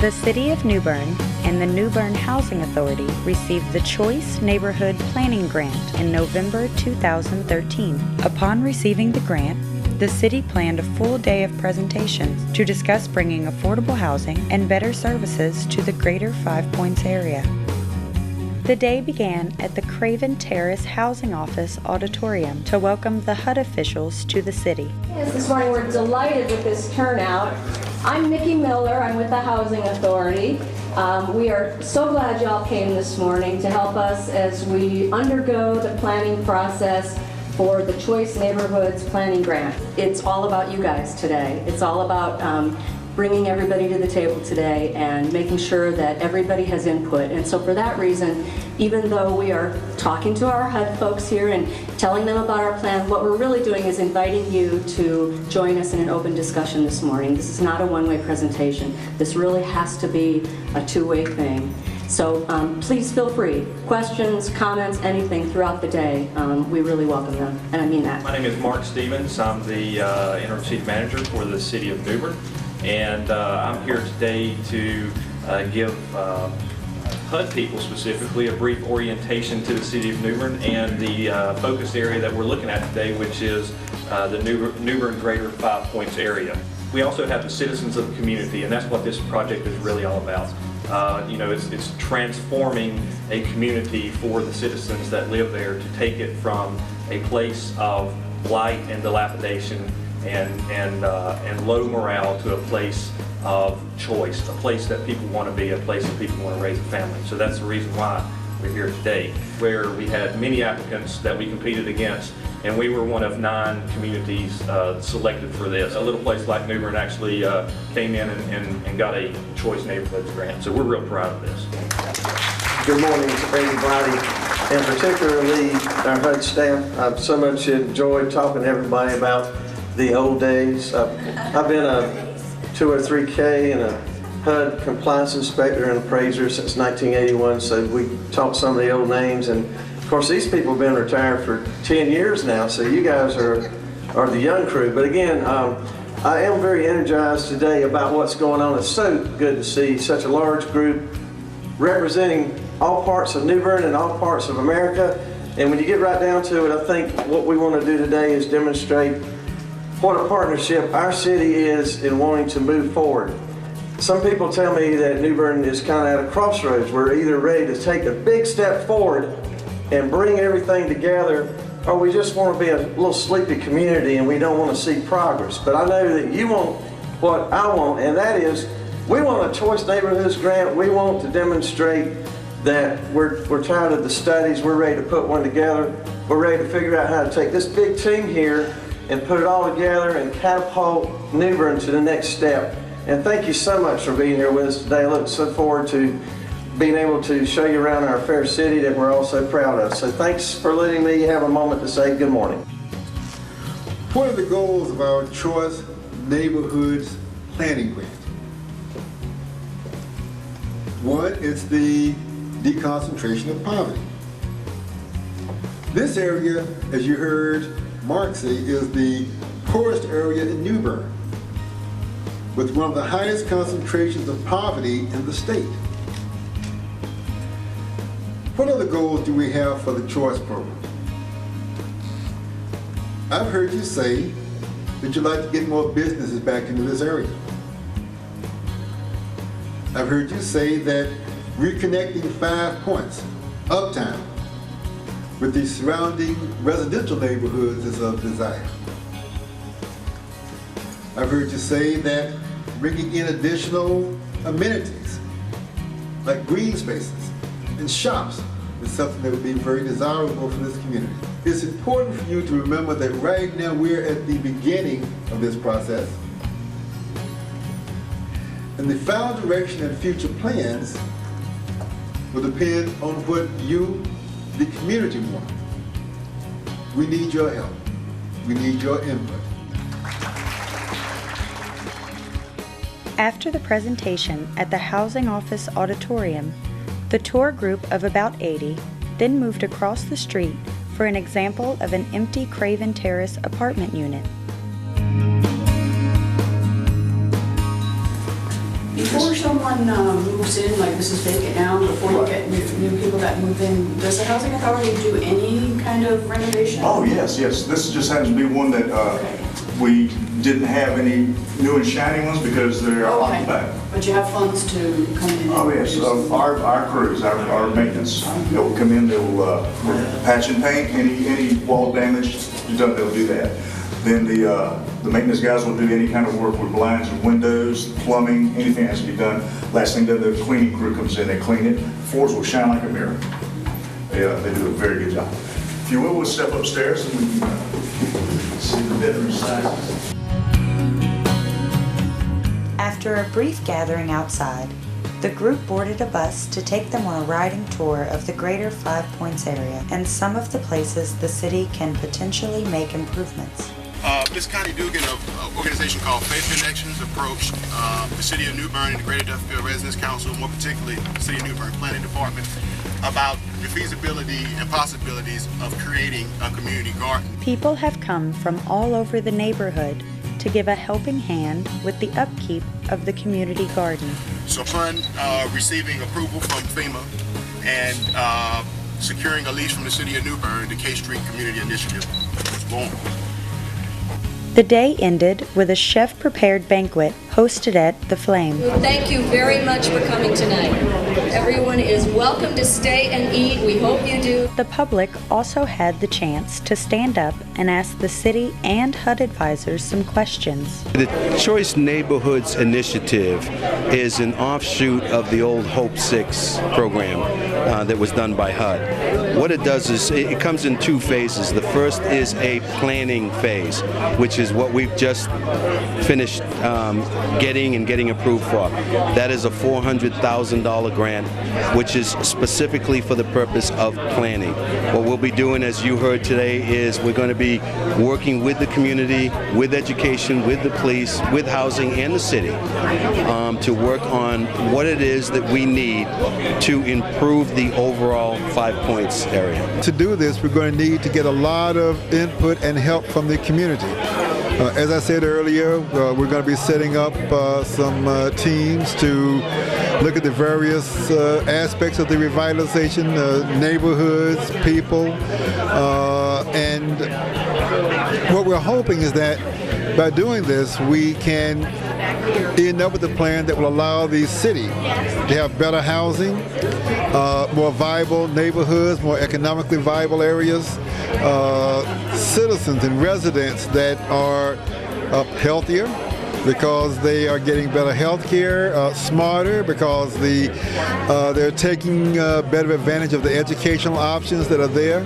The City of New Bern and the New Bern Housing Authority received the Choice Neighborhood Planning Grant in November 2013. Upon receiving the grant, the city planned a full day of presentations to discuss bringing affordable housing and better services to the greater Five Points area. The day began at the Craven Terrace Housing Office Auditorium to welcome the HUD officials to the city. Yes, this morning we're delighted with this turnout. I'm Micky Miller. I'm with the Housing Authority. We are so glad y'all came this morning to help us as we undergo the planning process for the Choice Neighborhoods Planning Grant. It's all about you guys today. It's all about bringing everybody to the table today and making sure that everybody has input. And so for that reason, even though we are talking to our HUD folks here and telling them about our plan, what we're really doing is inviting you to join us in an open discussion this morning. This is not a one-way presentation. This really has to be a two-way thing. So please feel free. Questions, comments, anything throughout the day, we really welcome them, and I mean that. My name is Mark Stevens. I'm the Interim City Manager for the City of New Bern, and I'm here today to give HUD people specifically a brief orientation to the City of New Bern and the focus area that we're looking at today, which is the New Bern Greater Five Points area. We also have the citizens of the community, and that's what this project is really all about. It's transforming a community for the citizens that live there to take it from a place of blight and dilapidation and low morale to a place of choice, a place that people want to be, a place that people want to raise a family. So that's the reason why we're here today, where we had many applicants that we competed against, and we were one of 9 communities selected for this. A little place like New Bern actually came in and got a Choice Neighborhoods grant, so we're real proud of this. Good morning to everybody, and particularly our HUD staff. I've so much enjoyed talking to everybody about the old days. I've been a 203K and a HUD compliance inspector and appraiser since 1981, so we talked some of the old names, and of course these people have been retired for 10 years now, so you guys are the young crew. But again, I am very energized today about what's going on. It's so good to see such a large group representing all parts of New Bern and all parts of America. And when you get right down to it, I think what we want to do today is demonstrate what a partnership our city is in wanting to move forward. Some people tell me that New Bern is kind of at a crossroads. We're either ready to take a big step forward and bring everything together, or we just want to be a little sleepy community and we don't want to see progress. But I know that you want what I want, and that is we want a Choice Neighborhoods grant. We want to demonstrate that we're tired of the studies. We're ready to put one together. We're ready to figure out how to take this big team here and put it all together and catapult New Bern to the next step. And thank you so much for being here with us today. I look so forward to being able to show you around our fair city that we're all so proud of. So thanks for letting me have a moment to say good morning. What are the goals of our Choice Neighborhoods Planning Grant? One is the deconcentration of poverty. This area, as you heard Mark say, is the poorest area in New Bern, with one of the highest concentrations of poverty in the state. What other goals do we have for the Choice program? I've heard you say that you'd like to get more businesses back into this area. I've heard you say that reconnecting 5 Points, uptown, with the surrounding residential neighborhoods is of desire. I've heard you say that bringing in additional amenities, like green spaces and shops, is something that would be very desirable for this community. It's important for you to remember that right now we're at the beginning of this process, and the final direction and future plans will depend on what you, the community, want. We need your help. We need your input. After the presentation at the Housing Office Auditorium, the tour group of about 80 then moved across the street for an example of an empty Craven Terrace apartment unit. Before someone moves in, like this is vacant now, before you get new people that move in, does the Housing Authority do any kind of renovation? Oh, yes. This just happens to be one that we didn't have any new and shiny ones because they're occupied. But you have funds to come in? Oh, yes. Our crews, our maintenance, they'll come in, they'll patch and paint any wall damage, they'll do that. Then the maintenance guys will do any kind of work with blinds and windows, plumbing, anything has to be done. Last thing, the cleaning crew comes in, they clean it. Floors will shine like a mirror. They do a very good job. If you will, we'll step upstairs and we can see the bedroom sizes. After a brief gathering outside, the group boarded a bus to take them on a riding tour of the greater 5 Points area and some of the places the city can potentially make improvements. This Connie Dugan of an organization called Faith Connections approached the City of New Bern and the Greater Duffyfield Residence Council, more particularly the City of New Bern Planning Department, about the feasibility and possibilities of creating a community garden. People have come from all over the neighborhood to give a helping hand with the upkeep of the community garden. So upon receiving approval from FEMA and securing a lease from the City of New Bern, the K Street Community Initiative was born. The day ended with a chef-prepared banquet hosted at The Flame. Thank you very much for coming tonight. Everyone is welcome to stay and eat. We hope you do. The public also had the chance to stand up and ask the city and HUD advisors some questions. The Choice Neighborhoods Initiative is an offshoot of the old Hope 6 program that was done by HUD. What it does is it comes in two phases. The first is a planning phase, which is what we've just finished getting approved for. That is a $400,000 grant, which is specifically for the purpose of planning. What we'll be doing, as you heard today, is we're going to be working with the community, with education, with the police, with housing, and the city to work on what it is that we need to improve the overall 5 Points area. To do this, we're going to need to get a lot of input and help from the community. As I said earlier, we're going to be setting up some teams to look at the various aspects of the revitalization, neighborhoods, people, and what we're hoping is that by doing this, we can end up with a plan that will allow the city to have better housing, more viable neighborhoods, more economically viable areas, citizens and residents that are healthier because they are getting better health care, smarter because they're taking better advantage of the educational options that are there,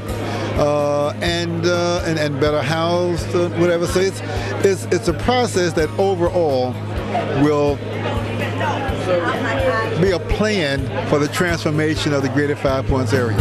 and better housed, whatever. So it's a process that overall will be a plan for the transformation of the greater 5 Points area.